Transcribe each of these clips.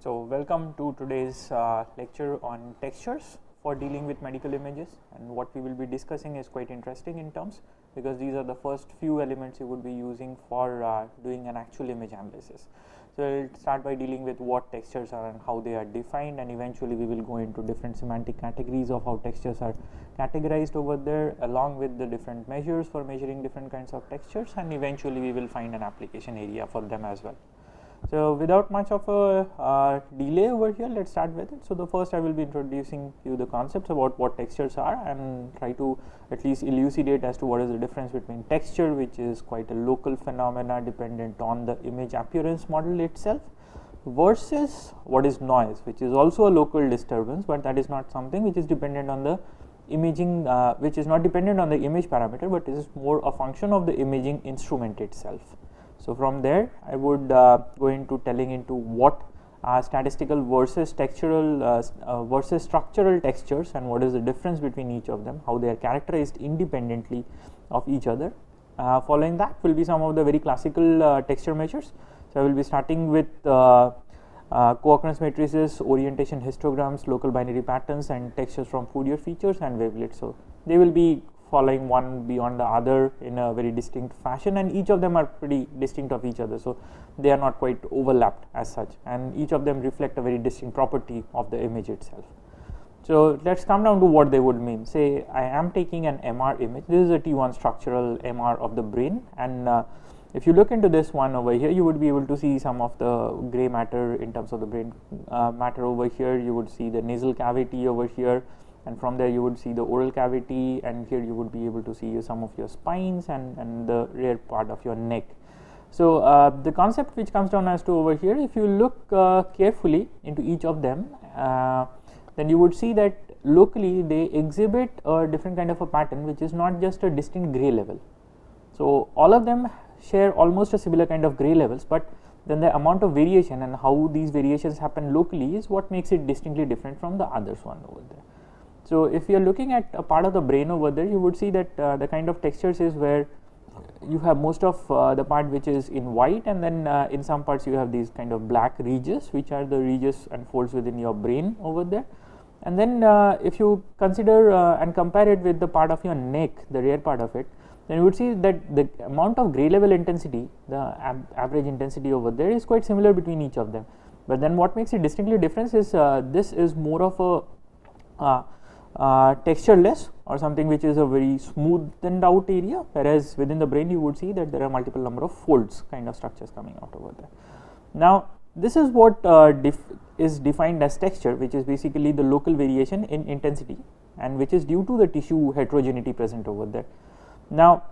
So, welcome to today's lecture on textures for dealing with medical images, and what we will be discussing is quite interesting in terms, because these are the first few elements you would be using for doing an actual image analysis. So, we will start by dealing with what textures are and how they are defined, and eventually we will go into different semantic categories of how textures are categorized over there, along with the different measures for measuring different kinds of textures, and eventually we will find an application area for them as well. So, without much of a delay over here, let us start with it. So, the first I will be introducing you the concepts about what textures are, and try to at least elucidate as to what is the difference between texture, which is quite a local phenomena dependent on the image appearance model itself, versus what is noise, which is also a local disturbance, but that is not something which is dependent on the imaging, which is not dependent on the image parameter, but is more a function of the imaging instrument itself. So, from there I would go into telling into what are statistical versus textural versus structural textures, and what is the difference between each of them, how they are characterized independently of each other. Following that will be some of the very classical texture measures. So, I will be starting with co-occurrence matrices, orientation histograms, local binary patterns, and textures from Fourier features and Wavelet. So, they will be following one beyond the other in a very distinct fashion, and each of them are pretty distinct of each other. So, they are not quite overlapped as such, and each of them reflect a very distinct property of the image itself. So, let us come down to what they would mean. Say I am taking an MR image. This is a T1 structural MR of the brain, and if you look into this one over here, you would be able to see some of the gray matter in terms of the brain matter over here. You would see the nasal cavity over here, and from there you would see the oral cavity, and here you would be able to see some of your spines and the rear part of your neck. So, the concept which comes down as to over here, if you look carefully into each of them, then you would see that locally they exhibit a different kind of a pattern, which is not just a distinct gray level. So, all of them share almost a similar kind of gray levels, but then the amount of variation and how these variations happen locally is what makes it distinctly different from the others one over there. So, if you are looking at a part of the brain over there, you would see that the kind of textures is where you have most of the part which is in white, and then in some parts you have these kind of black ridges, which are the ridges and folds within your brain over there. And then if you consider and compare it with the part of your neck, the rear part of it, then you would see that the amount of gray level intensity, the average intensity over there, is quite similar between each of them. But then what makes it distinctly different is this is more of a textureless, or something which is a very smoothened out area, whereas within the brain you would see that there are multiple number of folds kind of structures coming out over there. Now, this is what is defined as texture, which is basically the local variation in intensity, and which is due to the tissue heterogeneity present over there. Now,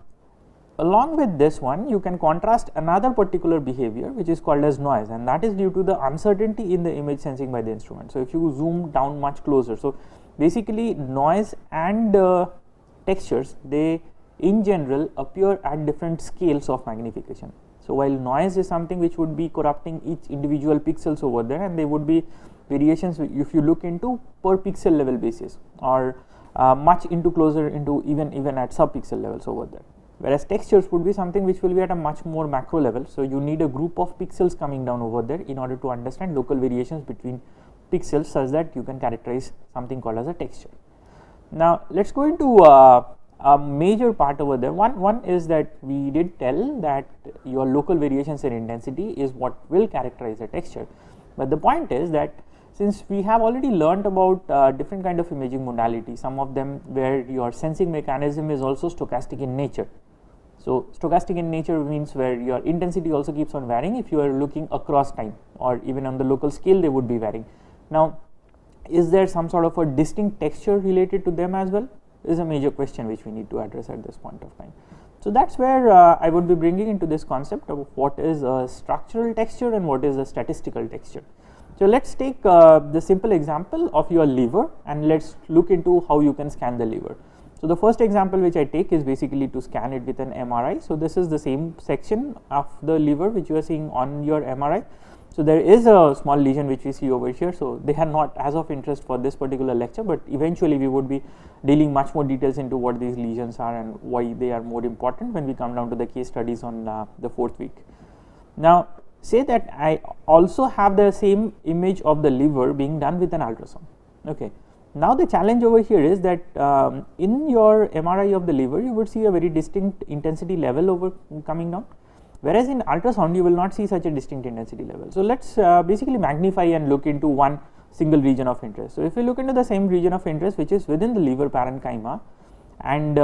along with this one, you can contrast another particular behavior which is called as noise, and that is due to the uncertainty in the image sensing by the instrument. So, if you zoom down much closer, so basically noise and textures, they in general appear at different scales of magnification. So, while noise is something which would be corrupting each individual pixels over there, and there would be variations if you look into per pixel level basis, or much into closer into even at sub pixel levels over there. Whereas textures would be something which will be at a much more macro level. So, you need a group of pixels coming down over there in order to understand local variations between pixels, such that you can characterize something called as a texture. Now, let us go into a major part over there. One is that we did tell that your local variations in intensity is what will characterize a texture, but the point is that since we have already learnt about different kind of imaging modalities, some of them where your sensing mechanism is also stochastic in nature. So, stochastic in nature means where your intensity also keeps on varying if you are looking across time, or even on the local scale they would be varying. Now, is there some sort of a distinct texture related to them as well, is a major question which we need to address at this point of time. So, that is where I would be bringing into this concept of what is a structural texture and what is a statistical texture. So, let us take the simple example of your liver, and let us look into how you can scan the liver. So, the first example which I take is basically to scan it with an MRI. So, this is the same section of the liver which you are seeing on your MRI. So, there is a small lesion which we see over here. So, they are not as of interest for this particular lecture, but eventually we would be dealing much more details into what these lesions are and why they are more important when we come down to the case studies on the 4th week. Now, say that I also have the same image of the liver being done with an ultrasound. Okay. Now the challenge over here is that in your MRI of the liver you would see a very distinct intensity level over coming down, whereas in ultrasound you will not see such a distinct intensity level. So let's basically magnify and look into one single region of interest. So if you look into the same region of interest which is within the liver parenchyma, and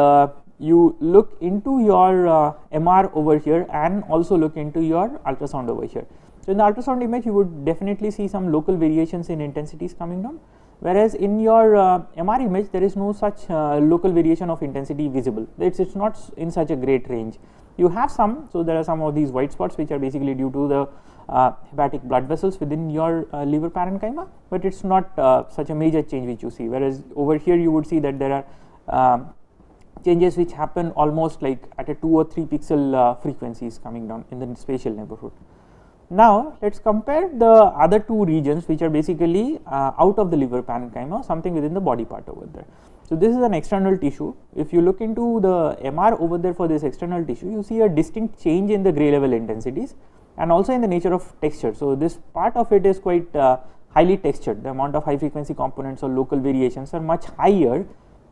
you look into your MR over here and also look into your ultrasound over here. So in the ultrasound image you would definitely see some local variations in intensities coming down, whereas in your MR image there is no such local variation of intensity visible. It's not in such a great range. You have some, so there are some of these white spots which are basically due to the hepatic blood vessels within your liver parenchyma, but it's not such a major change which you see, whereas over here you would see that there are changes which happen almost like at a 2 or 3 pixel frequencies coming down in the spatial neighborhood. Now let's compare the other two regions which are basically out of the liver parenchyma, something within the body part over there. So this is an external tissue. If you look into the MR over there for this external tissue, you see a distinct change in the gray level intensities and also in the nature of texture. So this part of it is quite highly textured. The amount of high frequency components or local variations are much higher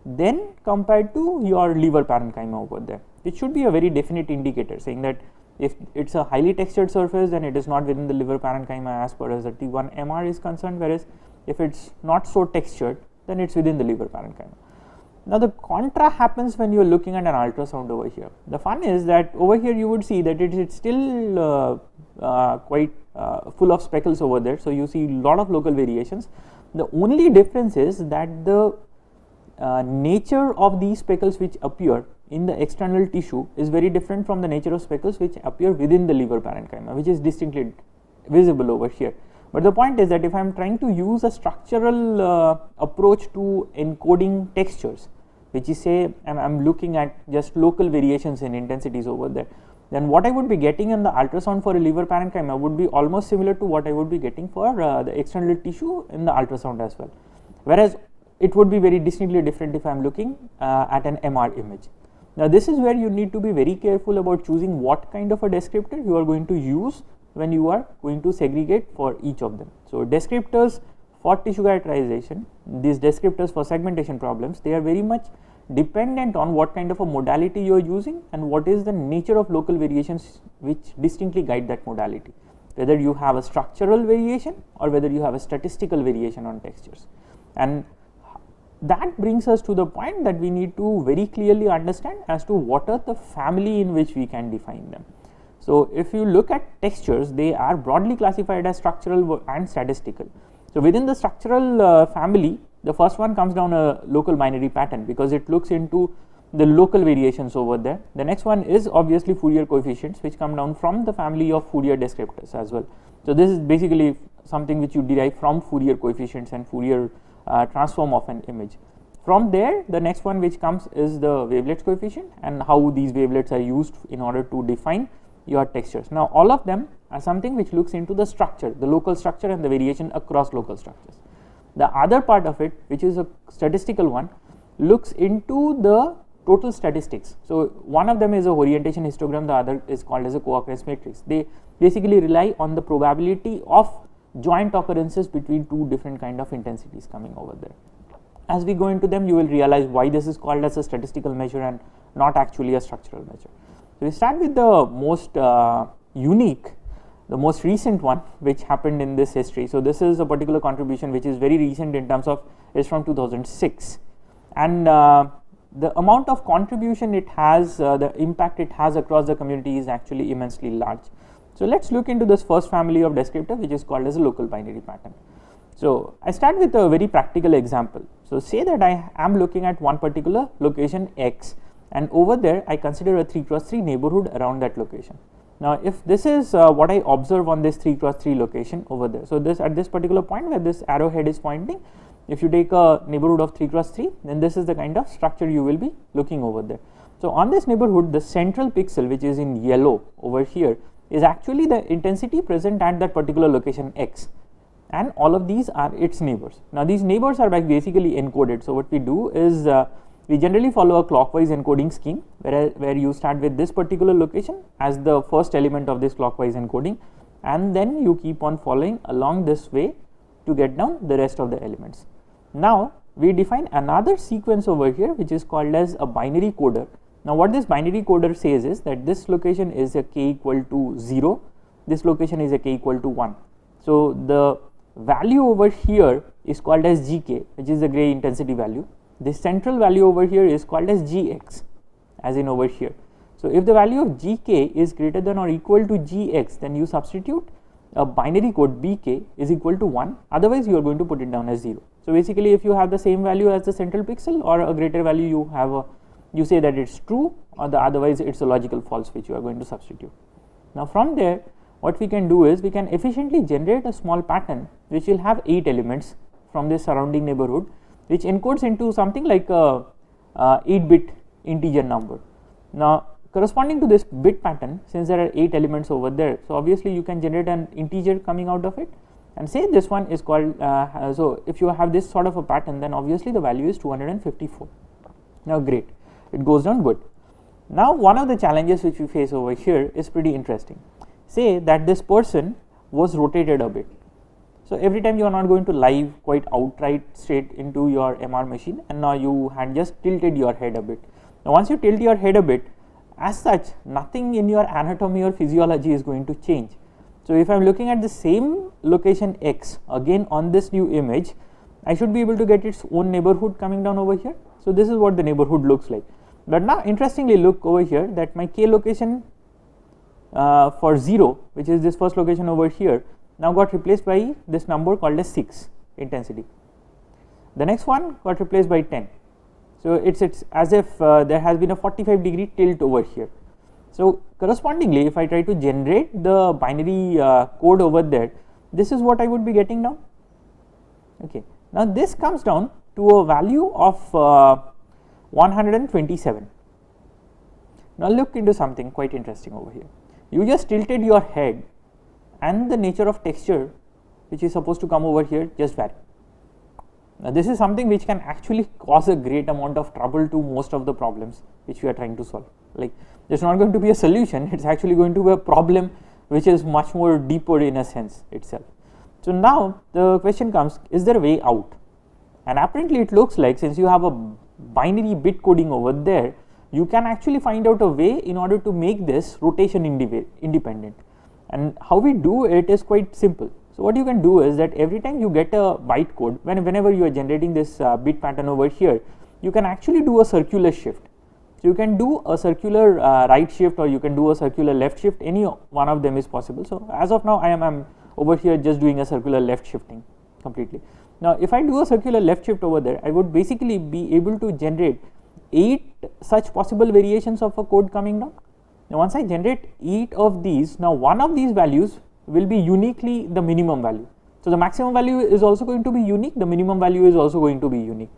than compared to your liver parenchyma over there. It should be a very definite indicator saying that if it's a highly textured surface, then it is not within the liver parenchyma as far as the T1 MR is concerned, whereas if it's not so textured, then it's within the liver parenchyma. Now the contra happens when you are looking at an ultrasound over here. The fun is that over here you would see that it is still quite full of speckles over there, so you see a lot of local variations. The only difference is that the nature of these speckles which appear in the external tissue is very different from the nature of speckles which appear within the liver parenchyma, which is distinctly visible over here. But the point is that if I am trying to use a structural approach to encoding textures, which is say I am looking at just local variations in intensities over there, then what I would be getting in the ultrasound for a liver parenchyma would be almost similar to what I would be getting for the external tissue in the ultrasound as well, whereas it would be very distinctly different if I am looking at an MR image. Now this is where you need to be very careful about choosing what kind of a descriptor you are going to use when you are going to segregate for each of them. So descriptors for tissue characterization, these descriptors for segmentation problems, they are very much dependent on what kind of a modality you are using and what is the nature of local variations which distinctly guide that modality, whether you have a structural variation or whether you have a statistical variation on textures. And that brings us to the point that we need to very clearly understand as to what are the family in which we can define them. So if you look at textures, they are broadly classified as structural and statistical. So within the structural family, the first one comes down a local binary pattern because it looks into the local variations over there. The next one is obviously Fourier coefficients, which come down from the family of Fourier descriptors as well. So this is basically something which you derive from Fourier coefficients and Fourier transform of an image. From there, the next one which comes is the wavelets coefficient and how these wavelets are used in order to define your textures. Now all of them are something which looks into the structure, the local structure and the variation across local structures. The other part of it, which is a statistical one, looks into the total statistics. So one of them is a orientation histogram, the other is called as a co-occurrence matrix. They basically rely on the probability of joint occurrences between two different kind of intensities coming over there. As we go into them, you will realize why this is called as a statistical measure and not actually a structural measure. So we start with the most unique, the most recent one which happened in this history. So this is a particular contribution which is very recent in terms of, is from 2006, and the amount of contribution it has, the impact it has across the community is actually immensely large. So let's look into this first family of descriptor which is called as a local binary pattern. So I start with a very practical example. So say that I am looking at one particular location X, and over there I consider a 3×3 neighborhood around that location. Now if this is what I observe on this 3×3 location over there, so this at this particular point where this arrowhead is pointing, if you take a neighborhood of 3×3, then this is the kind of structure you will be looking over there. So on this neighborhood, the central pixel which is in yellow over here is actually the intensity present at that particular location X, and all of these are its neighbors. Now these neighbors are basically encoded. So what we do is we generally follow a clockwise encoding scheme where you start with this particular location as the first element of this clockwise encoding, and then you keep on following along this way to get down the rest of the elements. Now we define another sequence over here which is called as a binary coder. Now what this binary coder says is that this location is a k equal to 0, this location is a k equal to 1. So the value over here is called as gk, which is the gray intensity value. This central value over here is called as gx, as in over here. So if the value of gk is greater than or equal to gx, then you substitute a binary code bk is equal to 1, otherwise you are going to put it down as 0. So basically if you have the same value as the central pixel or a greater value, you have a, you say that it's true, or the otherwise it's a logical false which you are going to substitute. Now from there what we can do is we can efficiently generate a small pattern which will have 8 elements from this surrounding neighborhood, which encodes into something like a 8-bit integer number. Now corresponding to this bit pattern, since there are 8 elements over there, so obviously you can generate an integer coming out of it, and say this one is called so if you have this sort of a pattern, then obviously the value is 254. Now great, it goes down good. Now one of the challenges which we face over here is pretty interesting. Say that this person was rotated a bit. So every time you are not going to live quite outright straight into your MR machine, and now you had just tilted your head a bit. Now once you tilt your head a bit, as such nothing in your anatomy or physiology is going to change. So if I am looking at the same location x again on this new image, I should be able to get its own neighborhood coming down over here. So this is what the neighborhood looks like. But now interestingly look over here that my k location for 0, which is this first location over here, now got replaced by this number called as 6 intensity. The next one got replaced by 10. So it's as if there has been a 45-degree tilt over here. So correspondingly, if I try to generate the binary code over there, this is what I would be getting down. Okay. Now this comes down to a value of 127. Now look into something quite interesting over here. You just tilted your head, and the nature of texture which is supposed to come over here just varied. Now this is something which can actually cause a great amount of trouble to most of the problems which we are trying to solve. Like it's not going to be a solution, it's actually going to be a problem which is much more deeper in a sense itself. So now the question comes, is there a way out? And apparently it looks like, since you have a binary bit coding over there, you can actually find out a way in order to make this rotation independent. And how we do it is quite simple. So what you can do is that every time you get a byte code, whenever you are generating this bit pattern over here, you can actually do a circular shift. So you can do a circular right shift, or you can do a circular left shift, any one of them is possible. So as of now I am over here just doing a circular left shifting completely. Now if I do a circular left shift over there, I would basically be able to generate 8 such possible variations of a code coming down. Now once I generate 8 of these, now one of these values will be uniquely the minimum value. So the maximum value is also going to be unique, the minimum value is also going to be unique.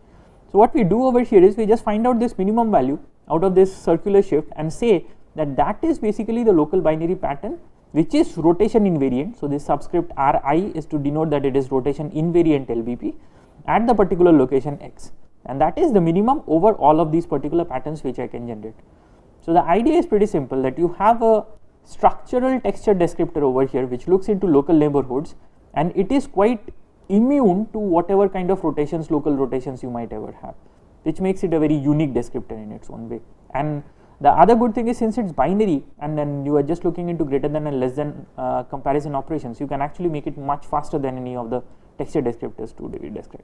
So what we do over here is we just find out this minimum value out of this circular shift and say that that is basically the local binary pattern which is rotation invariant. So this subscript Ri is to denote that it is rotation invariant LBP at the particular location x, and that is the minimum over all of these particular patterns which I can generate. So the idea is pretty simple, that you have a structural texture descriptor over here which looks into local neighborhoods, and it is quite immune to whatever kind of rotations, local rotations you might ever have, which makes it a very unique descriptor in its own way. And the other good thing is, since it's binary and then you are just looking into greater than and less than comparison operations, you can actually make it much faster than any of the texture descriptors to be described.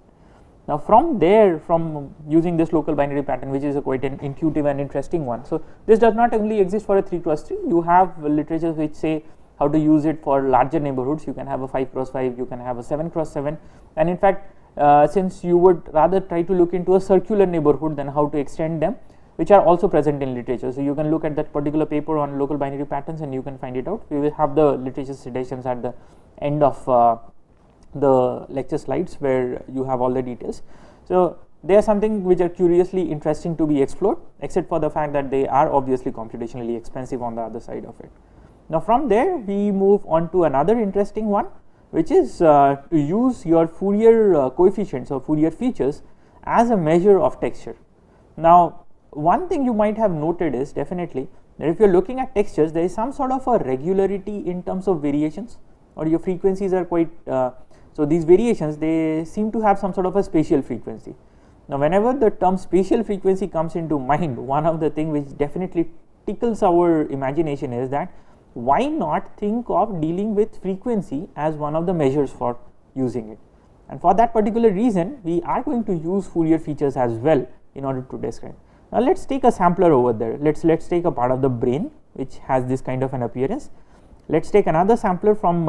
Now from there, from using this local binary pattern, which is a quite an intuitive and interesting one. So this does not only exist for a 3x3, you have literatures which say how to use it for larger neighborhoods. You can have a 5x5, you can have a 7x7, and in fact since you would rather try to look into a circular neighborhood than how to extend them, which are also present in literature. So you can look at that particular paper on local binary patterns and you can find it out. We will have the literature citations at the end of the lecture slides where you have all the details. So they are something which are curiously interesting to be explored, except for the fact that they are obviously computationally expensive on the other side of it. Now from there we move on to another interesting one, which is to use your Fourier coefficients or Fourier features as a measure of texture. Now one thing you might have noted is definitely that if you are looking at textures, there is some sort of a regularity in terms of variations. or your frequencies are quite, so these variations, they seem to have some sort of a spatial frequency. Now whenever the term spatial frequency comes into mind, one of the things which definitely tickles our imagination is that why not think of dealing with frequency as one of the measures for using it, and for that particular reason we are going to use Fourier features as well in order to describe. Now let's take a sampler over there. Let's take a part of the brain which has this kind of an appearance. Let's take another sampler from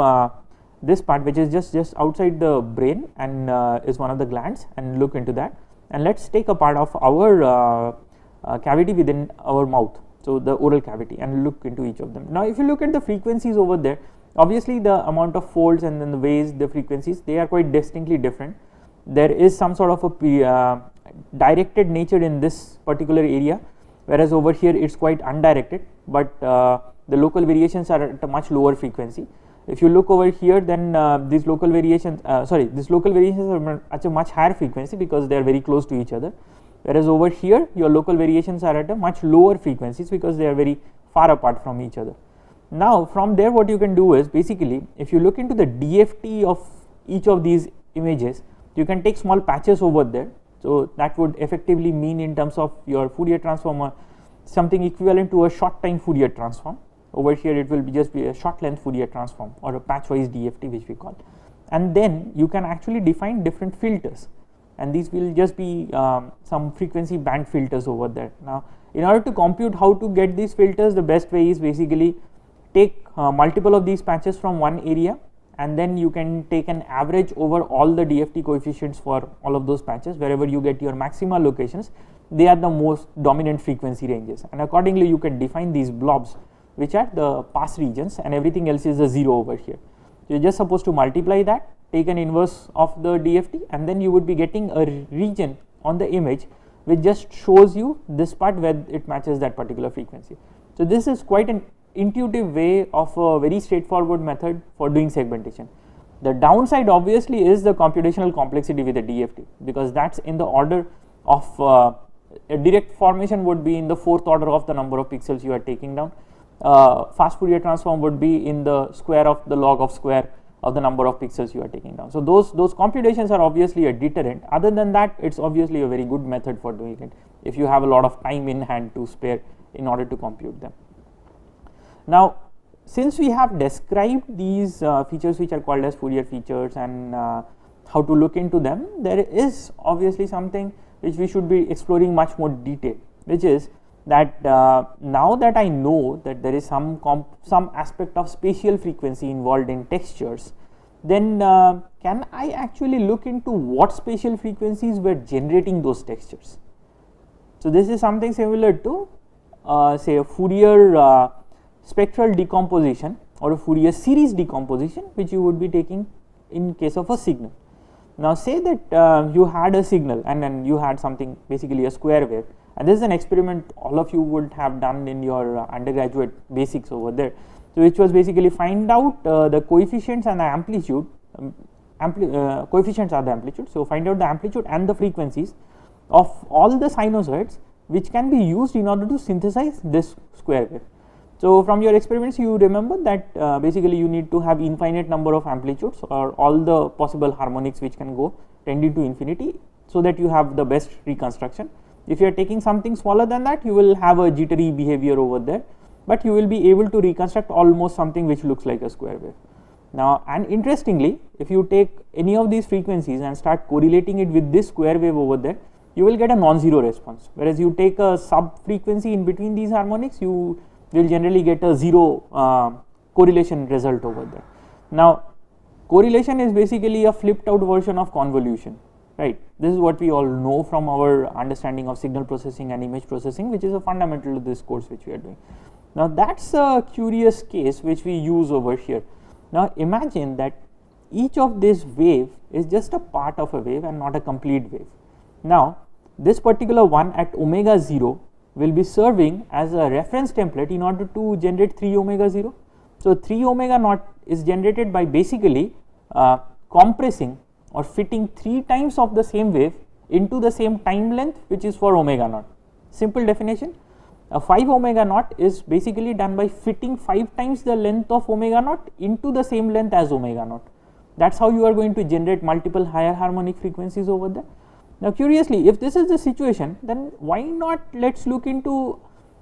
this part which is just outside the brain and is one of the glands, and look into that, and let's take a part of our cavity within our mouth, so the oral cavity, and look into each of them. Now if you look at the frequencies over there, obviously the amount of folds and then the ways, the frequencies, they are quite distinctly different. There is some sort of a directed nature in this particular area, whereas over here it's quite undirected, but the local variations are at a much lower frequency. If you look over here, then these local variations are at a much higher frequency because they are very close to each other, whereas over here your local variations are at a much lower frequencies because they are very far apart from each other. Now from there what you can do is, basically if you look into the DFT of each of these images, you can take small patches over there. So that would effectively mean, in terms of your Fourier transform, something equivalent to a short time Fourier transform. Over here it will just be a short length Fourier transform, or a patch wise DFT which we call, and then you can actually define different filters, and these will just be some frequency band filters over there. Now in order to compute how to get these filters, the best way is basically take multiple of these patches from one area, and then you can take an average over all the DFT coefficients for all of those patches. Wherever you get your maxima locations, they are the most dominant frequency ranges, and accordingly you can define these blobs which are the pass regions, and everything else is a 0 over here. You are just supposed to multiply that, take an inverse of the DFT, and then you would be getting a region on the image which just shows you this part where it matches that particular frequency. So this is quite an intuitive way of a very straightforward method for doing segmentation. The downside obviously is the computational complexity with the DFT, because that's in the order of a direct formation would be in the 4th order of the number of pixels you are taking down. Fast Fourier transform would be in the square of the log of square of the number of pixels you are taking down. So those computations are obviously a deterrent. Other than that, it's obviously a very good method for doing it if you have a lot of time in hand to spare in order to compute them. Now since we have described these features which are called as Fourier features and how to look into them, there is obviously something which we should be exploring much more detail, which is that now that I know that there is some aspect of spatial frequency involved in textures, then can I actually look into what spatial frequencies were generating those textures? So this is something similar to say a Fourier spectral decomposition or a Fourier series decomposition which you would be taking in case of a signal. Now say that you had a signal and then you had something, basically a square wave, and this is an experiment all of you would have done in your undergraduate basics over there, so which was basically find out the coefficients and the amplitude, coefficients are the amplitude, so find out the amplitude and the frequencies of all the sinusoids which can be used in order to synthesize this square wave. So from your experiments you remember that basically you need to have infinite number of amplitudes or all the possible harmonics which can go tending to infinity, so that you have the best reconstruction. If you are taking something smaller than that, you will have a jittery behavior over there, but you will be able to reconstruct almost something which looks like a square wave. Now and interestingly, if you take any of these frequencies and start correlating it with this square wave over there, you will get a non-zero response, whereas you take a sub frequency in between these harmonics, you will generally get a zero correlation result over there. Now correlation is basically a flipped out version of convolution, right? This is what we all know from our understanding of signal processing and image processing, which is a fundamental to this course which we are doing. Now that's a curious case which we use over here. Now imagine that each of this wave is just a part of a wave and not a complete wave. Now this particular one at omega 0 will be serving as a reference template in order to generate 3 omega 0. So 3 omega naught is generated by basically compressing or fitting 3 times of the same wave into the same time length which is for omega naught. Simple definition. A 5 omega naught is basically done by fitting 5 times the length of omega naught into the same length as omega naught. That is how you are going to generate multiple higher harmonic frequencies over there. Now curiously, if this is the situation, then why not let us look into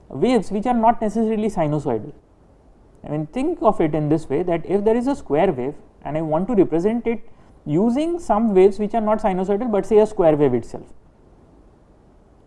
waves which are not necessarily sinusoidal. I mean, think of it in this way, that if there is a square wave and I want to represent it using some waves which are not sinusoidal, but say a square wave itself.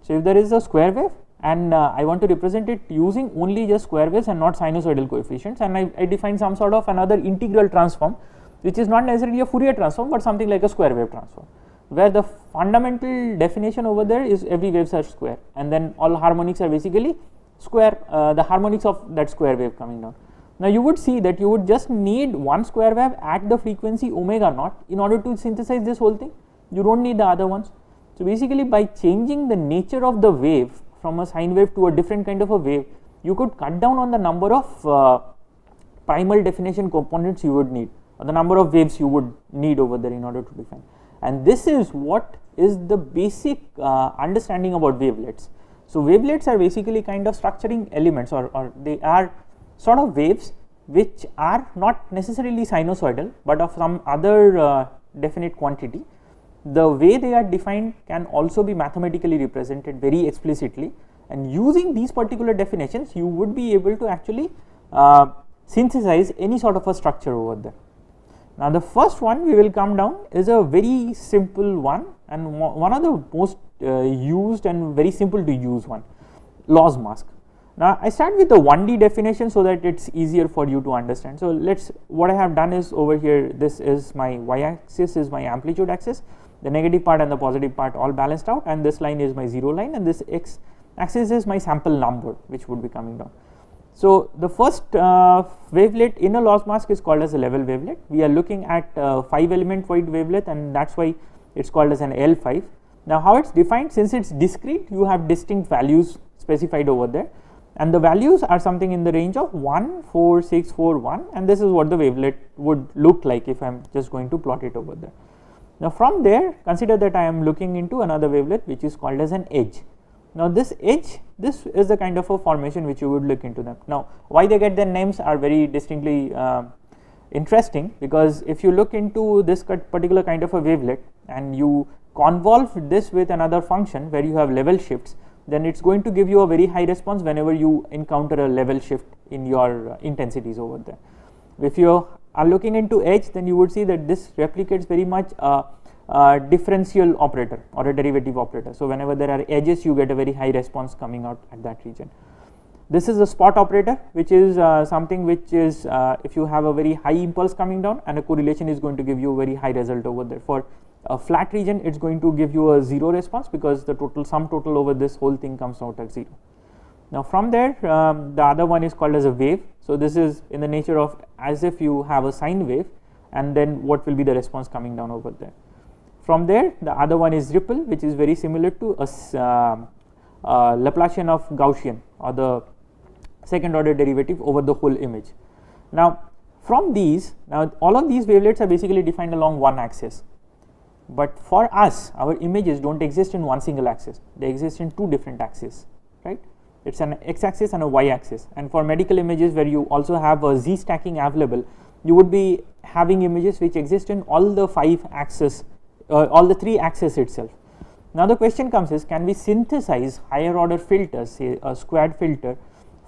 So if there is a square wave and I want to represent it using only just square waves and not sinusoidal coefficients, and I define some sort of another integral transform which is not necessarily a Fourier transform, but something like a square wave transform, where the fundamental definition over there is every waves are square and then all harmonics are basically square, the harmonics of that square wave coming down. Now you would see that you would just need one square wave at the frequency omega naught in order to synthesize this whole thing. You don't need the other ones. So basically, by changing the nature of the wave from a sine wave to a different kind of a wave, you could cut down on the number of primal definition components you would need, or the number of waves you would need over there in order to define. And this is what is the basic understanding about wavelets. So wavelets are basically kind of structuring elements, or they are sort of waves which are not necessarily sinusoidal, but of some other definite quantity. The way they are defined can also be mathematically represented very explicitly, and using these particular definitions you would be able to actually synthesize any sort of a structure over there. Now the first one we will come down is a very simple one, and one of the most used and very simple to use one, loss mask. Now I start with the 1D definition so that it is easier for you to understand. So what I have done is, over here this is my y axis, is my amplitude axis, the negative part and the positive part all balanced out, and this line is my 0 line, and this x axis is my sample number which would be coming down. So the first wavelet in a loss mask is called as a level wavelet. We are looking at 5 element wide wavelet, and that is why it is called as an L5. Now how it is defined, since it is discrete, you have distinct values specified over there, and the values are something in the range of 1, 4, 6, 4, 1, and this is what the wavelet would look like if I am just going to plot it over there. Now from there, consider that I am looking into another wavelet which is called as an edge. Now this edge, this is the kind of a formation which you would look into them. Now why they get their names are very distinctly interesting, because if you look into this particular kind of a wavelet and you convolve this with another function where you have level shifts, then it is going to give you a very high response whenever you encounter a level shift in your intensities over there. If you are looking into edge, then you would see that this replicates very much a differential operator or a derivative operator. So whenever there are edges, you get a very high response coming out at that region. This is a spot operator, which is something which is if you have a very high impulse coming down, and a correlation is going to give you a very high result over there. For a flat region, it is going to give you a 0 response, because the sum total over this whole thing comes out at 0. Now from there, the other one is called as a wave. So this is in the nature of as if you have a sine wave, and then what will be the response coming down over there. From there, the other one is ripple, which is very similar to a Laplacian of Gaussian, or the second order derivative over the whole image. Now from these, now all of these wavelets are basically defined along one axis, but for us our images do not exist in one single axis, they exist in two different axes, right? It is an x axis and a y axis, and for medical images where you also have a z stacking available, you would be having images which exist in all the 5 axes, all the 3 axes itself. Now the question comes is, can we synthesize higher order filters, say a squared filter,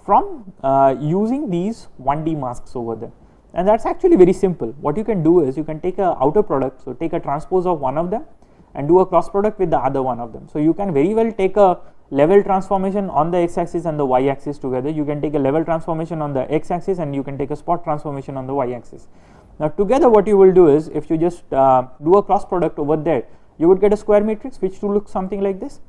from using these 1D masks over there? And that is actually very simple. What you can do is, you can take a outer product, so take a transpose of one of them and do a cross product with the other one of them. So you can very well take a level transformation on the x axis and the y axis together. You can take a level transformation on the x axis, and you can take a spot transformation on the y axis. Now together what you will do is, if you just do a cross product over there, you would get a square matrix which will look something like this.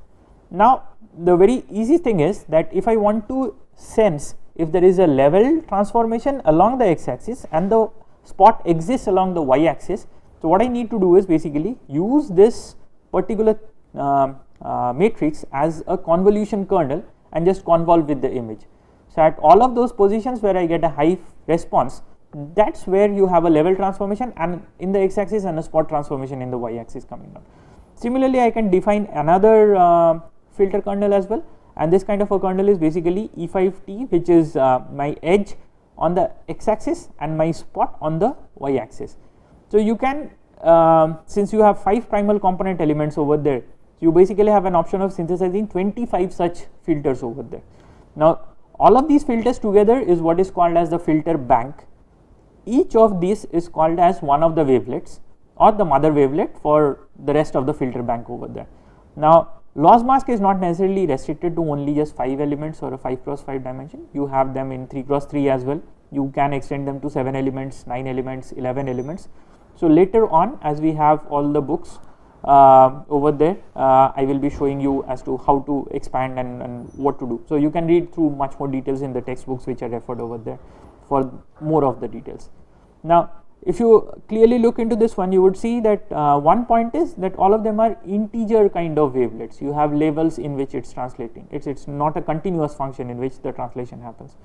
Now the very easy thing is that if I want to sense if there is a level transformation along the x axis and the spot exists along the y axis, so what I need to do is basically use this particular matrix as a convolution kernel and just convolve with the image. So at all of those positions where I get a high response, that is where you have a level transformation and in the x axis and a spot transformation in the y axis coming down. Similarly, I can define another filter kernel as well, and this kind of a kernel is basically E5T, which is my edge on the x-axis and my spot on the y-axis. So you can, since you have 5 primal component elements over there, you basically have an option of synthesizing 25 such filters over there. Now all of these filters together is what is called as the filter bank. Each of these is called as one of the wavelets or the mother wavelet for the rest of the filter bank over there. Now loss mask is not necessarily restricted to only just 5 elements or a 5x5 dimension. You have them in 3x3 as well. You can extend them to 7 elements, 9 elements, 11 elements. So later on, as we have all the books over there, I will be showing you as to how to expand and what to do. So you can read through much more details in the textbooks which are referred over there for more of the details. Now if you clearly look into this one, you would see that one point is that all of them are integer kind of wavelets. You have levels in which it's translating. It's not a continuous function in which the translation happens.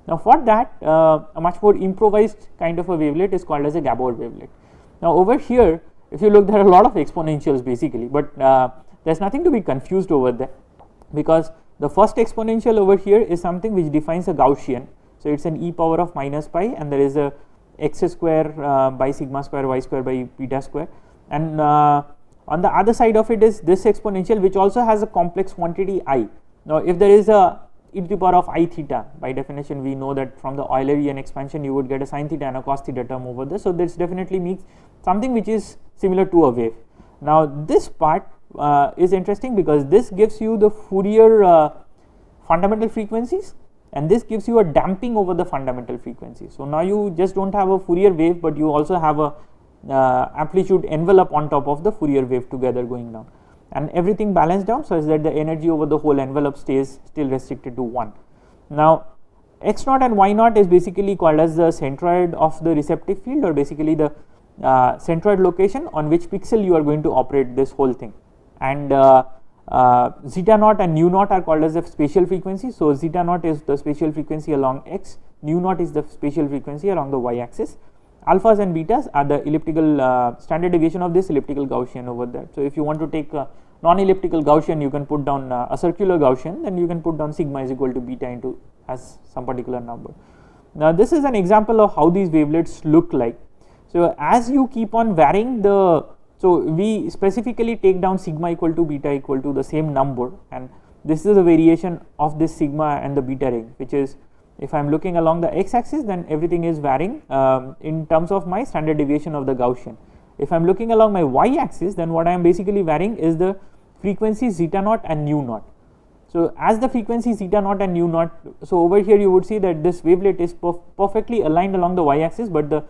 Now for that, a much more improvised kind of a wavelet is called as a Gabor wavelet. Now over here, if you look, there are a lot of exponentials basically, but there's nothing to be confused over there, because the first exponential over here is something which defines a Gaussian. So it's an e power of minus pi, and there is a x square by sigma square y square by beta square, and on the other side of it is this exponential which also has a complex quantity I. Now if there is a e to the power of I theta, by definition we know that from the Eulerian expansion you would get a sin theta and a cos theta term over there. So this definitely means something which is similar to a wave. Now this part is interesting because this gives you the Fourier fundamental frequencies, and this gives you a damping over the fundamental frequency. So now you just don't have a Fourier wave, but you also have a amplitude envelope on top of the Fourier wave together going down, and everything balanced down so as that the energy over the whole envelope stays still restricted to 1. Now x naught and y naught is basically called as the centroid of the receptive field, or basically the centroid location on which pixel you are going to operate this whole thing, and zeta naught and nu naught are called as the spatial frequency. So zeta naught is the spatial frequency along x, nu naught is the spatial frequency along the y axis. Alphas and betas are the elliptical standard deviation of this elliptical Gaussian over there. So if you want to take a non-elliptical Gaussian, you can put down a circular Gaussian, then you can put down sigma is equal to beta into as some particular number. Now this is an example of how these wavelets look like. So as you keep on varying the, so we specifically take down sigma equal to beta equal to the same number, and this is a variation of this sigma and the beta range, which is, if I am looking along the x axis, then everything is varying in terms of my standard deviation of the Gaussian. If I am looking along my y axis, then what I am basically varying is the frequency zeta naught and nu naught. So as the frequency zeta naught and nu naught, so over here you would see that this wavelet is perfectly aligned along the y axis, but the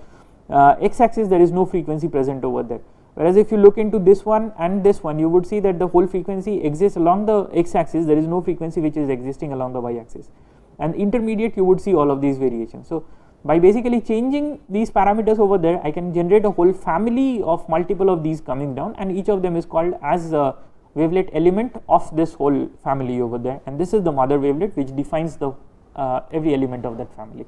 x axis there is no frequency present over there. Whereas if you look into this one and this one, you would see that the whole frequency exists along the x axis, there is no frequency which is existing along the y axis, and intermediate you would see all of these variations. So by basically changing these parameters over there, I can generate a whole family of multiple of these coming down, and each of them is called as a wavelet element of this whole family over there, and this is the mother wavelet which defines the every element of that family.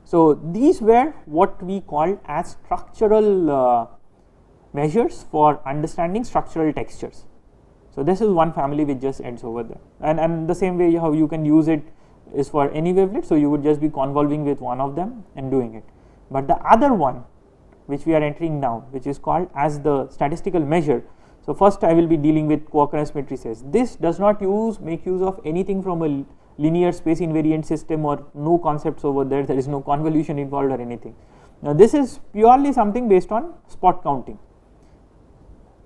So these were what we called as structural measures for understanding structural textures. So this is one family which just ends over there, and the same way how you can use it is for any wavelet. So you would just be convolving with one of them and doing it. But the other one which we are entering now, which is called as the statistical measure. So first I will be dealing with co-occurrence matrices. This does not make use of anything from a linear space invariant system, or no concepts over there. There is no convolution involved or anything. Now this is purely something based on spot counting.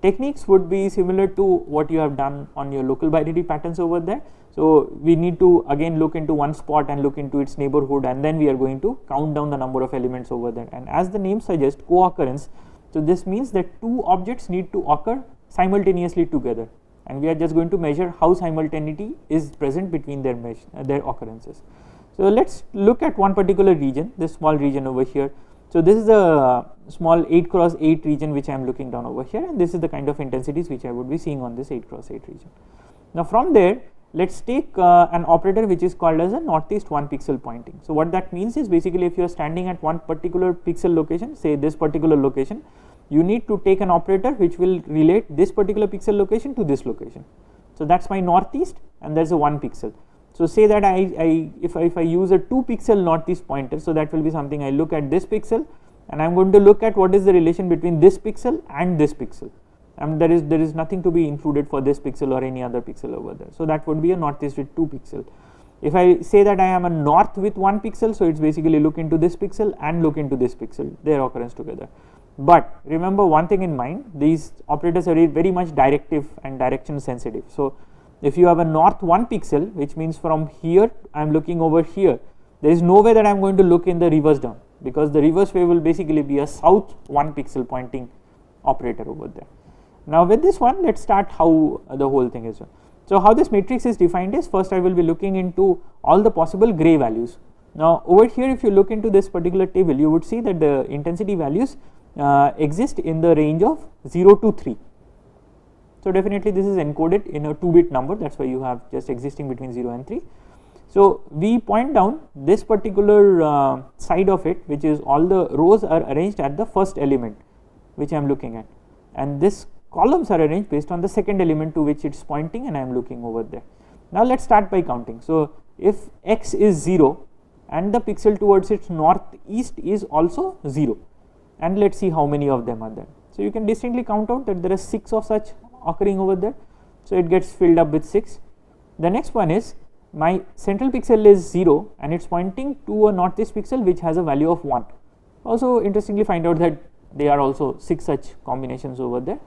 Techniques would be similar to what you have done on your local binary patterns over there. So we need to again look into one spot and look into its neighborhood, and then we are going to count down the number of elements over there. And as the name suggests, co-occurrence, so this means that two objects need to occur simultaneously together, and we are just going to measure how simultaneity is present between their occurrences. So let's look at one particular region, this small region over here. So this is a small 8x8 region which I am looking down over here, and this is the kind of intensities which I would be seeing on this 8x8 region. Now from there, let's take an operator which is called as a northeast 1 pixel pointing. So what that means is, basically if you are standing at one particular pixel location, say this particular location, you need to take an operator which will relate this particular pixel location to this location. So that's my northeast, and there is a 1 pixel. So say that if I use a 2 pixel northeast pointer, so that will be something I look at this pixel and I am going to look at what is the relation between this pixel and this pixel, and there is nothing to be included for this pixel or any other pixel over there. So that would be a northeast with 2 pixel. If I say that I am a north with 1 pixel, so it's basically look into this pixel and look into this pixel, their occurrence together. But remember one thing in mind, these operators are very much directive and direction sensitive. So if you have a north 1 pixel, which means from here I am looking over here, there is no way that I am going to look in the reverse down, because the reverse wave will basically be a south 1 pixel pointing operator over there. Now with this one, let's start how the whole thing is. So how this matrix is defined is, first I will be looking into all the possible gray values. Now over here, if you look into this particular table, you would see that the intensity values exist in the range of 0 to 3. So definitely this is encoded in a 2-bit number, that is why you have just existing between 0 and 3. So we point down this particular side of it, which is all the rows are arranged at the first element which I am looking at, and this columns are arranged based on the second element to which it is pointing, and I am looking over there. Now let us start by counting. So if x is 0 and the pixel towards its northeast is also 0, and let us see how many of them are there. So you can distinctly count out that there are 6 of such occurring over there, so it gets filled up with 6. The next one is, my central pixel is 0 and it is pointing to a northeast pixel which has a value of 1. Also interestingly find out that there are also 6 such combinations over there.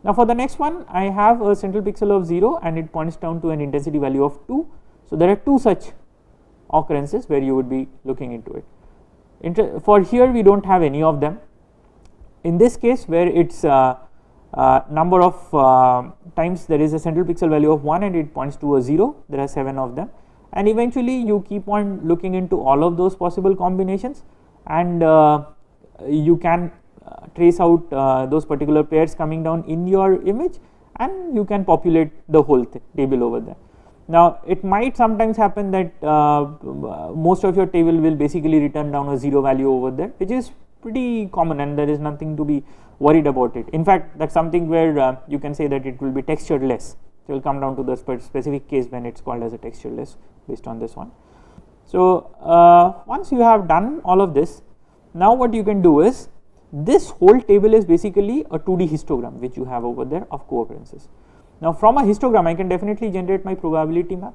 Now for the next one, I have a central pixel of 0 and it points down to an intensity value of 2. So there are 2 such occurrences where you would be looking into it. For here we do not have any of them. In this case, where it's number of times there is a central pixel value of 1 and it points to a 0, there are 7 of them, and eventually you keep on looking into all of those possible combinations, and you can trace out those particular pairs coming down in your image, and you can populate the whole table over there. Now it might sometimes happen that most of your table will basically return down a 0 value over there, which is pretty common and there is nothing to be worried about it. In fact, that is something where you can say that it will be textureless. It will come down to the specific case when it is called as a textureless based on this one. So once you have done all of this, now what you can do is, this whole table is basically a 2D histogram which you have over there of co-occurrences. Now from a histogram I can definitely generate my probability map.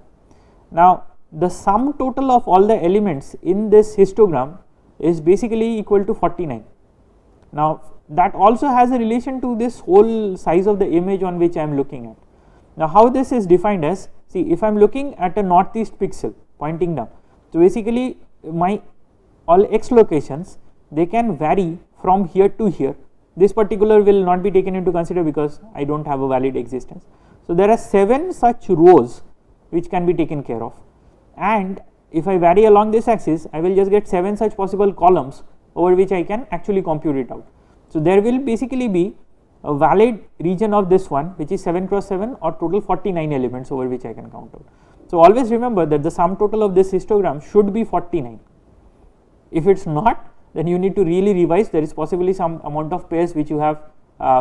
Now the sum total of all the elements in this histogram is basically equal to 49. Now that also has a relation to this whole size of the image on which I am looking at. Now how this is defined as, see, if I am looking at a northeast pixel pointing down, so basically my all x locations, they can vary from here to here. This particular will not be taken into consider because I do not have a valid existence. So there are 7 such rows which can be taken care of, and if I vary along this axis, I will just get 7 such possible columns over which I can actually compute it out. So there will basically be a valid region of this one which is 7 cross 7 or total 49 elements over which I can count out. So always remember that the sum total of this histogram should be 49. If it is not, then you need to really revise. There is possibly some amount of pairs which you have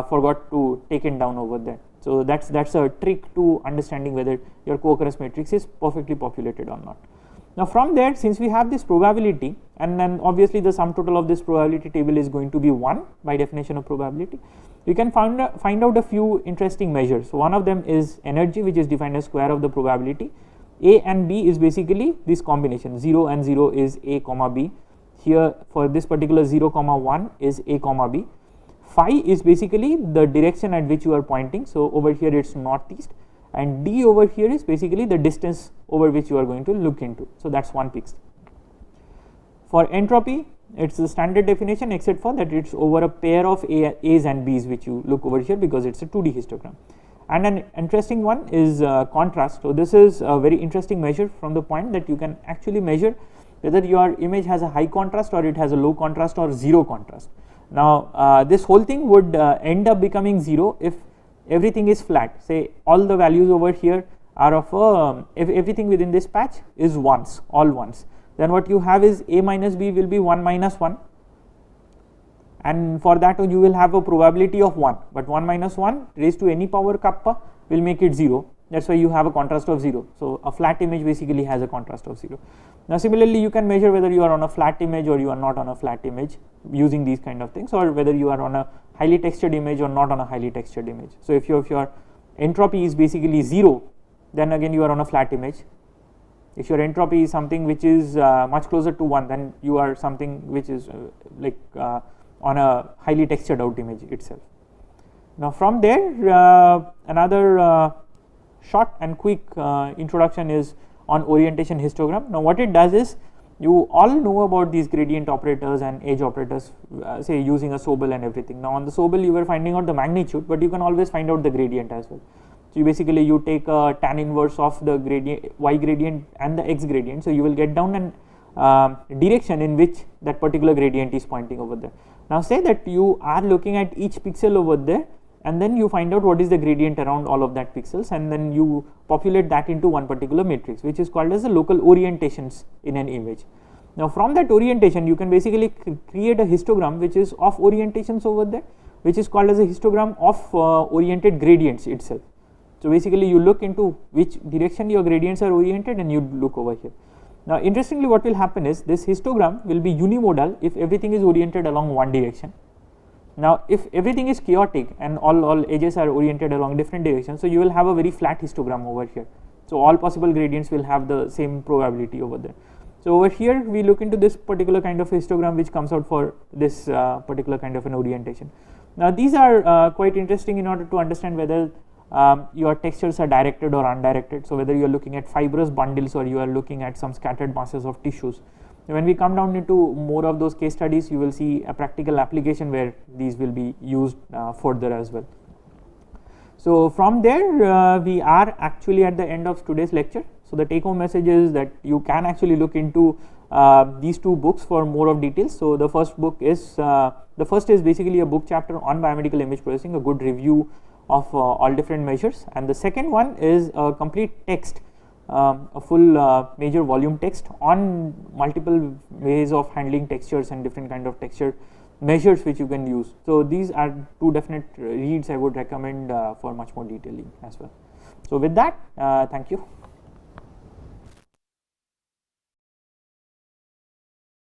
forgot to taken down over there. So that's a trick to understanding whether your co-occurrence matrix is perfectly populated or not. Now from there, since we have this probability, and then obviously the sum total of this probability table is going to be 1 by definition of probability, we can find out a few interesting measures. So one of them is energy, which is defined as square of the probability. A and B is basically this combination, 0 and 0 is A comma B. Here for this particular 0 comma 1 is A comma B. Phi is basically the direction at which you are pointing, so over here it is northeast, and D over here is basically the distance over which you are going to look into, so that is 1 pixel. For entropy, it is the standard definition except for that it is over a pair of A's and B's which you look over here because it is a 2D histogram. And an interesting one is contrast. So this is a very interesting measure from the point that you can actually measure whether your image has a high contrast or it has a low contrast or 0 contrast. Now this whole thing would end up becoming 0 if everything is flat. Say all the values over here are of if everything within this patch is ones, all ones, then what you have is A minus B will be 1 minus 1, and for that you will have a probability of 1, but 1 minus 1 raised to any power kappa will make it 0, that's why you have a contrast of 0. So a flat image basically has a contrast of 0. Now similarly you can measure whether you are on a flat image or you are not on a flat image using these kind of things, or whether you are on a highly textured image or not on a highly textured image. So if your entropy is basically 0, then again you are on a flat image. If your entropy is something which is much closer to 1, then you are something which is on a highly textured out image itself. Now from there another short and quick introduction is on orientation histogram. Now what it does is, you all know about these gradient operators and edge operators, say using a Sobel and everything. Now on the Sobel you were finding out the magnitude, but you can always find out the gradient as well. So you basically you take a tan inverse of the gradient, y gradient and the x gradient, so you will get down an direction in which that particular gradient is pointing over there. Now say that you are looking at each pixel over there, and then you find out what is the gradient around all of that pixels, and then you populate that into one particular matrix, which is called as the local orientations in an image. Now from that orientation you can basically create a histogram which is of orientations over there, which is called as a histogram of oriented gradients itself. So basically you look into which direction your gradients are oriented and you look over here. Now interestingly what will happen is, this histogram will be unimodal if everything is oriented along one direction. Now if everything is chaotic and all edges are oriented along different directions, so you will have a very flat histogram over here. So all possible gradients will have the same probability over there. So over here we look into this particular kind of histogram which comes out for this particular kind of an orientation. Now these are quite interesting in order to understand whether your textures are directed or undirected. So whether you are looking at fibrous bundles or you are looking at some scattered masses of tissues. When we come down into more of those case studies, you will see a practical application where these will be used further as well. So from there we are actually at the end of today's lecture. So the take home message is that you can actually look into these two books for more of details. So the first book is basically a book chapter on biomedical image processing, a good review of all different measures, and the second one is a complete text, a full major volume text on multiple ways of handling textures and different kind of texture measures which you can use. So these are two definite reads I would recommend for much more detailing as well. So with that, thank you.